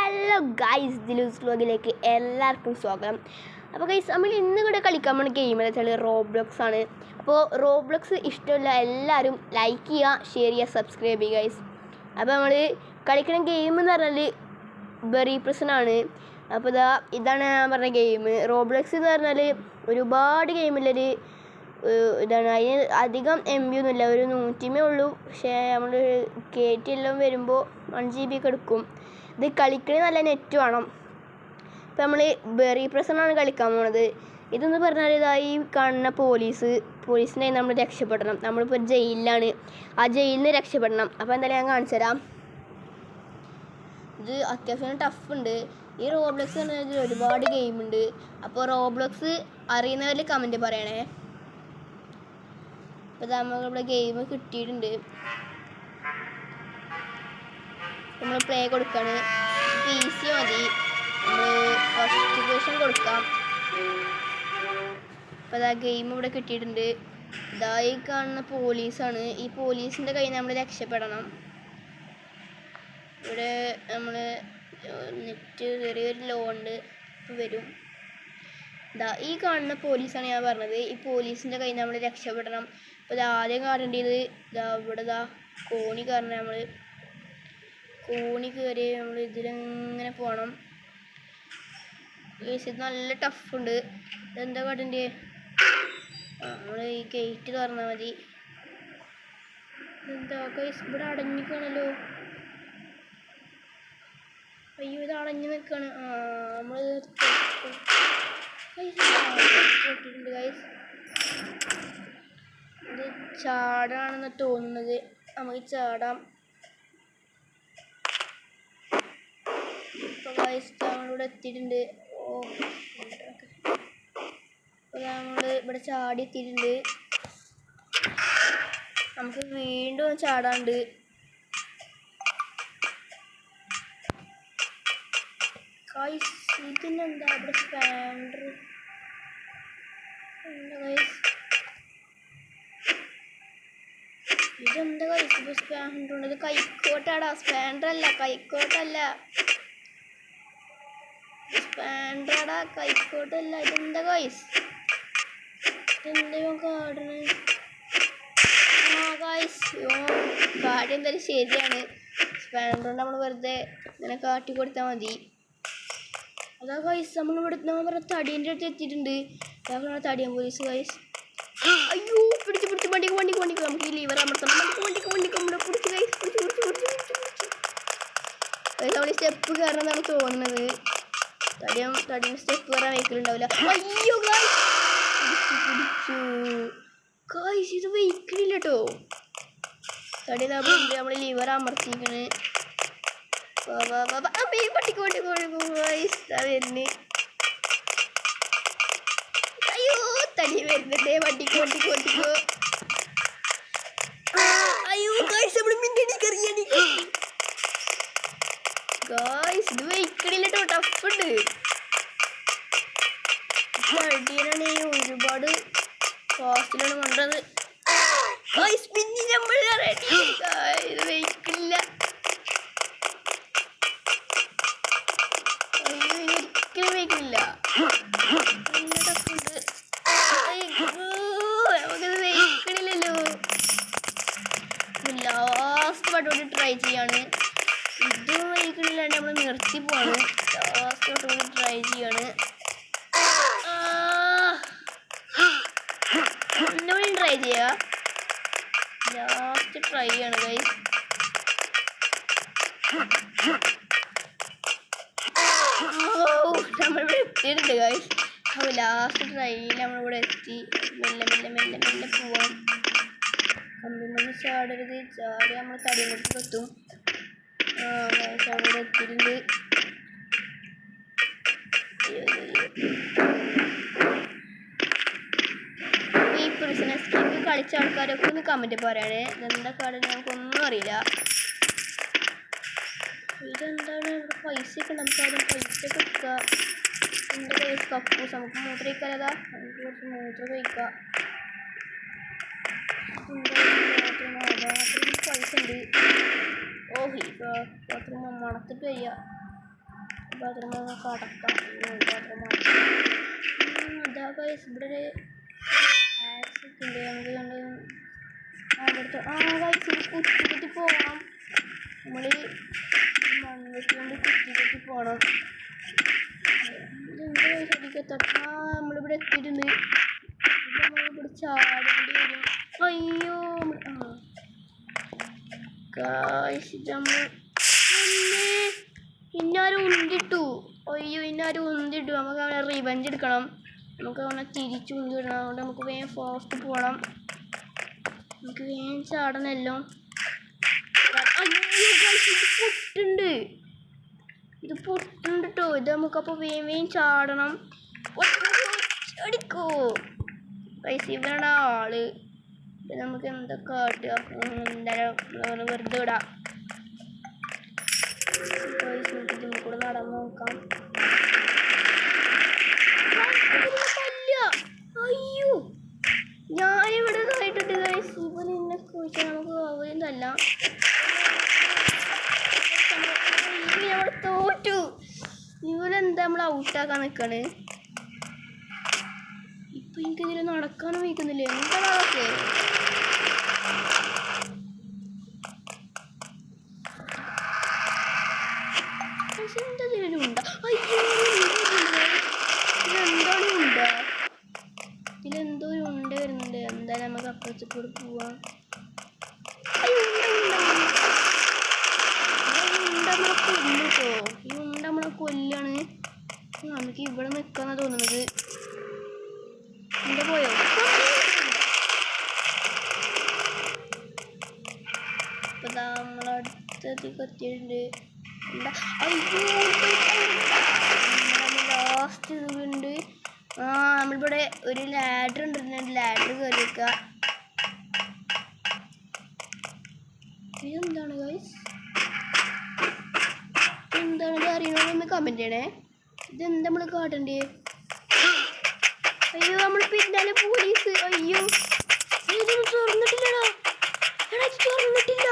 Hello guys, ദിലൂസ് വ്ലോഗിലേക്ക് എല്ലാവർക്കും സ്വാഗതം. അപ്പോൾ ഗൈസ്, നമ്മൾ ഇന്ന് കൂടെ കളിക്കാൻ പോകുന്ന ഗെയിം എന്ന് വെച്ചാൽ റോബ്ലോക്സ് ആണ്. അപ്പോൾ റോബ്ലോക്സ് ഇഷ്ടമുള്ള എല്ലാവരും ലൈക്ക് ചെയ്യുക, ഷെയർ ചെയ്യുക, സബ്സ്ക്രൈബ് ചെയ്യുക ഗൈസ്. അപ്പോൾ നമ്മൾ കളിക്കുന്ന ഗെയിം എന്ന് പറഞ്ഞാൽ ബെറി പ്രസൻ ആണ്. അപ്പോൾ ഇതാണ് ഞാൻ പറഞ്ഞ ഗെയിം. റോബ്ലോക്സ് എന്ന് പറഞ്ഞാൽ ഒരുപാട് ഗെയിമിലൊരു ഇതാണ്. അതിന് അധികം MB ഒന്നുമില്ല, ഒരു 100 ഉള്ളൂ. പക്ഷേ നമ്മൾ KT എല്ലാം വരുമ്പോൾ 1 GB ഒക്കെ എടുക്കും. ഇത് കളിക്കണേ നല്ല നെറ്റ് വേണം. ഇപ്പം നമ്മൾ ബെറി പ്രസനാണ് കളിക്കാൻ പോണത്. ഇതെന്ന് പറഞ്ഞാൽ ഈ കാണുന്ന പോലീസിനെ നമ്മൾ രക്ഷപ്പെടണം. നമ്മളിപ്പോൾ ജയിലിലാണ്, ആ ജയിലിൽ നിന്ന് രക്ഷപ്പെടണം. അപ്പോൾ എന്തായാലും ഞാൻ കാണിച്ചു തരാം. ഇത് അത്യാവശ്യം ടഫ് ഉണ്ട്. ഈ റോബ്ലോക്സ് എന്ന് പറഞ്ഞാൽ ഒരുപാട് ഗെയിമുണ്ട്. അപ്പോൾ റോബ്ലോക്സ് അറിയുന്നവരിൽ കമൻറ്റ് പറയണേ. അപ്പോൾ നമ്മളിവിടെ ഗെയിം കിട്ടിയിട്ടുണ്ട്. നമ്മൾ പ്ലേ കൊടുക്കുകയാണ്. PC മതി, നമ്മൾ ഫസ്റ്റ് പൊസിഷൻ കൊടുക്കാം. അപ്പോൾ ഗെയിം ഇവിടെ കിട്ടിയിട്ടുണ്ട്. ഈ കാണുന്ന പോലീസാണ്. ഈ പോലീസിൻ്റെ കയ്യിൽ നിന്ന് നമ്മൾ രക്ഷപ്പെടണം. ഇവിടെ നമ്മൾ നെറ്റ് ചെറിയൊരു ലോ ഉണ്ട്, ഇപ്പോൾ വരും. ഈ കാണുന്ന പോലീസാണ് ഞാൻ പറഞ്ഞത്. ഈ പോലീസിൻ്റെ കയ്യിൽ നിന്ന് നമ്മൾ രക്ഷപ്പെടണം. അപ്പോൾ ആദ്യം കാണേണ്ടത് ഇവിടെ കോണി കാരണം നമ്മൾ കോണി കയറി നമ്മൾ ഇതിലിങ്ങനെ പോകണം. ഇത് നല്ല ടഫുണ്ട്. ഇതെന്താ കാട്ടണ്ടേ? നമ്മൾ ഈ ഗേറ്റ് തുറന്നാൽ മതി. എന്താ ഇവിടെ അടഞ്ഞിക്കാണല്ലോ. അയ്യോ, ഇത് അടഞ്ഞു നിൽക്കാണ്. നമ്മൾ പൊട്ടിയിട്ടുണ്ട് ഗൈസ്. ഇത് ചാടാണെന്ന് തോന്നുന്നത്. നമുക്ക് ചാടാം. ഇപ്പോൾ ഗൈസ് നമ്മളിവിടെ എത്തിയിട്ടുണ്ട്. അപ്പോൾ നമ്മൾ ഇവിടെ ചാടി എത്തിയിട്ടുണ്ട്. നമുക്ക് വീണ്ടും ചാടാണ്ട്. ഗൈസ് ഇതിനെന്താ ഇവിടെ സ്പാൻഡർ? എന്താ ഗൈസ് ഇതെന്താ ഗൈസ്? ഇപ്പോൾ സ്പാൻഡർ ഉണ്ട്. ഇത് കൈക്കോട്ടാടാ, സ്പാൻഡർ അല്ല, കൈക്കോട്ടല്ല. സ്പാൻഡറാടാ, കൈക്കോട്ടല്ല. ഇതെന്താ ഗൈസ്? ഇതെന്താ കാടണ്? ഗൈസ് കാര്യം എന്തായാലും ശരിയാണ്. സ്പാൻഡർ നമ്മൾ വെറുതെ ഇങ്ങനെ കാട്ടി കൊടുത്താൽ മതി. അതാ ഗൈസ് നമ്മളിവിടെ പറഞ്ഞ തടീൻ്റെ അടുത്ത് എത്തിയിട്ടുണ്ട്. അതാണ് തടിയാൻ പോലീസ് ഗൈസ്. അയ്യോ, പിടിച്ച് വണ്ടിക്ക് നമുക്ക് ഈ ലീവർ അമർത്തണം. വണ്ടിക്ക് നമ്മളെ പിടിച്ച് ഗൈസ്, പിടിച്ച് നമ്മൾ സ്റ്റെപ്പ് കയറണം എന്നാണ് തോന്നുന്നത്. തടിയും സ്റ്റെപ്പ് കയറാൻ വെഹിക്കിളുണ്ടാവില്ല. അയ്യോ പിടിച്ചു ഗൈസ്, ഇത് വെഹിക്കിളില്ല കേട്ടോ. തടി നമ്മൾ ലിവർ അമർത്തിക്കണ്. വരുന്നു. അയ്യോ, തടി വരുന്നുണ്ടേ. വണ്ടിക്കോ. അയ്യോ ഗൈസ്, നമ്മൾ മിന്നടിക്കറിയാടി ഗൈസ്. ഇത് വെഹിക്കിളില്ല കേട്ടോ, ടഫുണ്ട്. അടിയാണ് ഒരുപാട് ഫാസ്റ്റിലാണ് കൊണ്ടത് ഗൈസ്. പിന്നെ നമ്മൾ ഇത് വെഹിക്കിളില്ല. ഒരിക്കലും വെഹിക്കിളില്ല. നല്ല ടഫുണ്ട്. നമുക്കത് വെഹിക്കിളില്ലല്ലോ. ലാസ്റ്റ് പാട്ടോട് ട്രൈ ചെയ്യാണ്. ഇതും വെഹിക്കിളില്ലാണ്ട് നമ്മൾ നിർത്തി പോവാണ്. ലാസ്റ്റ് പാട്ടോട് ട്രൈ ചെയ്യാണ്. ഒന്നുകൂടി ട്രൈ ചെയ്യുക. ലാസ്റ്റ് ട്രൈ ചെയ്യാണ് ഗൈസ്. നമ്മളിവിടെ എത്തിയിട്ടുണ്ട് ഗൈസ്. അപ്പോൾ ലാസ്റ്റ് ട്രൈയിൽ നമ്മളിവിടെ എത്തി. മെല്ലെ പോവാം. കമ്പിമണി ചാടരുത്. ചാടി നമ്മൾ തടിയിലെടുത്ത് എത്തും. ഗൈസ് അവിടെ എത്തിയിട്ടുണ്ട്. ഈ പ്രിസണർ സ്കീം കളിച്ച ആൾക്കാരൊക്കെ ഒന്ന് കമൻറ്റ് പറയണേ. ഇതെന്താ കാര്യം ഞങ്ങൾക്കൊന്നും അറിയില്ല. ഇതെന്താണ് ഇവിടെ പൈസയൊക്കെ? നമുക്ക് ആദ്യം പൈസ കൊടുക്കുക. എന്താ പൈസ? കക്കൂസ് നമുക്ക് മൂത്രം കഴിക്കാനതാ. നമുക്ക് കുറച്ച് മൂത്രം കഴിക്കാം. ബാത്റൂമിൽ പൈസ ഉണ്ട്. ഈ ബാത്റൂം മണത്തിട്ട് വയ്യ. ബാത്റൂം കടക്കാം. അതാ ഗൈസ് ഇവിടെ ഒരു ആക്സിസ് ഉണ്ട്. നമുക്ക് കണ്ട് അവിടുത്തെ കുത്തി കുത്തി പോകണം. നമ്മൾ മൺവെട്ടി കൊണ്ട് കുത്തി കുത്തി പോകണം. നമ്മളിവിടെ എത്തിയിട്ടുണ്ട്. നമ്മളിവിടെ ചാടേണ്ടി വരും. അയ്യോ നമ്മൾ ഇന്നാരും ഉന്തിട്ടു. അയ്യോ ഇന്നാരും ഉന്തിട്ടു. നമുക്ക് അവനെ റിവെഞ്ച് എടുക്കണം. നമുക്ക് അവനെ തിരിച്ചു ഉന്തിടണം. അതുകൊണ്ട് നമുക്ക് വേഗം ഫാസ്റ്റ് പോകണം. നമുക്ക് വേഗം ചാടണമല്ലോ. പൊട്ടുണ്ട്. ഇത് പൊട്ടുണ്ട് കേട്ടോ. ഇത് നമുക്കപ്പോൾ വേഗം വേഗം ചാടണം. അടിക്കോ പൈസ ഇവരുടെ ആള്. നമുക്ക് എന്താ കാട്ടുക? എന്തായാലും വെറുതെ ഇടാം. ഇതിൽ കൂടെ നടന്നു നോക്കാം. അയ്യോ ഞാനിവിടെ ആയിട്ടുണ്ട് ഗൈസ്. ഇവൻ എന്നെ ചോദിച്ചാൽ നമുക്ക് അവരും തല്ല. നമ്മൾ തോറ്റു. ഇവനെന്താ നമ്മൾ ഔട്ടാക്കാൻ നിൽക്കണ്. ഇപ്പൊ എനിക്കിതിൽ നടക്കാനും വയ്ക്കുന്നില്ലേ? എന്താണ് അതൊക്കെ? ഇതിലെന്താണ് ഉണ്ട്? ഇതിലെന്തോ ഒരു ഉണ്ട വരുന്നുണ്ട്. എന്തായാലും നമുക്ക് അപ്പുറത്ത് കൂടെ പോവാം. നമ്മളെ കൊല്ലു കേട്ടോ. ഈ ഉണ്ട നമ്മളെ കൊല്ലാണ്. നമുക്ക് ഇവിടെ നിൽക്കാന്നാ തോന്നുന്നത്. എന്താ പോയോ? ഇപ്പൊ നമ്മളടുത്ത് കത്തിയിട്ടുണ്ട്. ലാസ്റ്റ് ഇതുണ്ട്. നമ്മളിവിടെ ഒരു ലാഡർ ഉണ്ട്. ലാഡർ കയറി വെക്കുക. ഇതെന്താണ് ഗൈസ്? എന്താണിത് അറിയണമെന്ന് കമന്റ് ചെയ്യണേ. ഇതെന്താ നമ്മൾ കാട്ടണ്ടേ? അയ്യോ നമ്മൾ പിന്നാലെ പോലീസ്. അയ്യോ ഇതൊന്നും തുറന്നിട്ടില്ലടാ. എടാ ഇത് തുറന്നിട്ടില്ല.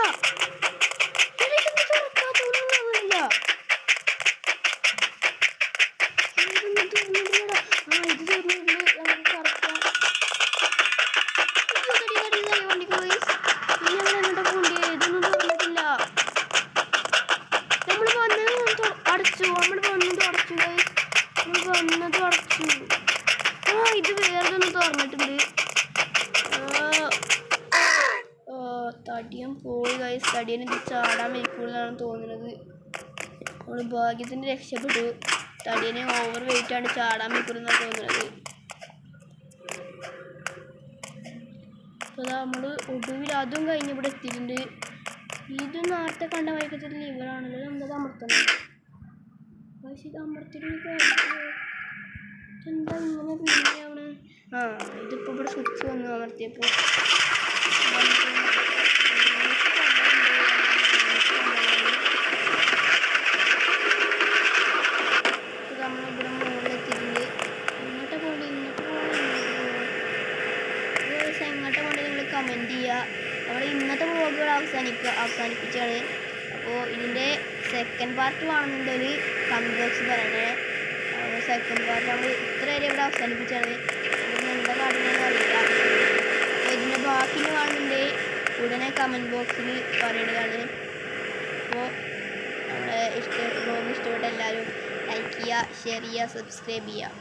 ഇത് വേറൊന്നും തുറന്നിട്ടുണ്ട്. തടിയൻ പോയി ഗൈസ്. തടിയൻ ഇത് ചാടാൻ വയ്ക്കുള്ളതാണ് തോന്നുന്നത്. നമ്മൾ ഭാഗ്യത്തിന് രക്ഷപ്പെട്ടു. തടിയനെ ഓവർ വെയിറ്റ് ആണ്. ചാടാൻ വയ്ക്കുള്ളതാണ് തോന്നുന്നത്. അപ്പോൾ നമ്മൾ ഒടുവിൽ അതും കഴിഞ്ഞ് ഇവിടെ എത്തിയിട്ടുണ്ട്. ഇത് നേരത്തെ കണ്ട വൈകത്തിൽ ലിവറാണല്ലോ. എന്താ അമർത്തണം? പക്ഷേ ഇത് അമർത്തിട്ട് എന്താ ഇങ്ങനെ പിന്നെയാണ്? ഇതിപ്പോൾ ഇവിടെ സ്വിച്ച് വന്നു അമർത്തിയപ്പോൾ. നമ്മളിവിടെ മുകളിലെത്തിയിട്ടുണ്ട്. എങ്ങോട്ടാ പോകേണ്ടത്? എങ്ങോട്ടാ പോകേണ്ടത് നിങ്ങൾ കമൻറ്റ് ചെയ്യുക. നമ്മൾ ഇന്നത്തെ വ്ളോഗുകൾ അവസാനിപ്പിച്ചാണ്. അപ്പോൾ ഇതിൻ്റെ സെക്കൻഡ് പാർട്ട് വേണമെന്നുണ്ടെങ്കിൽ കമൻറ്റ് ബോക്സിൽ പറയണേ. സെക്കൻഡ് പാർട്ട് നമ്മൾ ഇത്ര വരെ ഇവിടെ അവസാനിപ്പിച്ചാണ്. ഇതിന് എന്താ കാട്ടുന്നതെന്ന് അറിയില്ല. അപ്പോൾ ഇതിൻ്റെ ബാക്കി കാണുന്നുണ്ടെങ്കിൽ ഉടനെ കമൻറ്റ് ബോക്സിൽ പറയേണ്ടതാണ്. അപ്പോൾ നമ്മുടെ വ്ളോഗ് ഇഷ്ടപ്പെട്ട എല്ലാവരും ലൈക്ക് ചെയ്യുക, ഷെയർ ചെയ്യുക, സബ്സ്ക്രൈബ് ചെയ്യുക.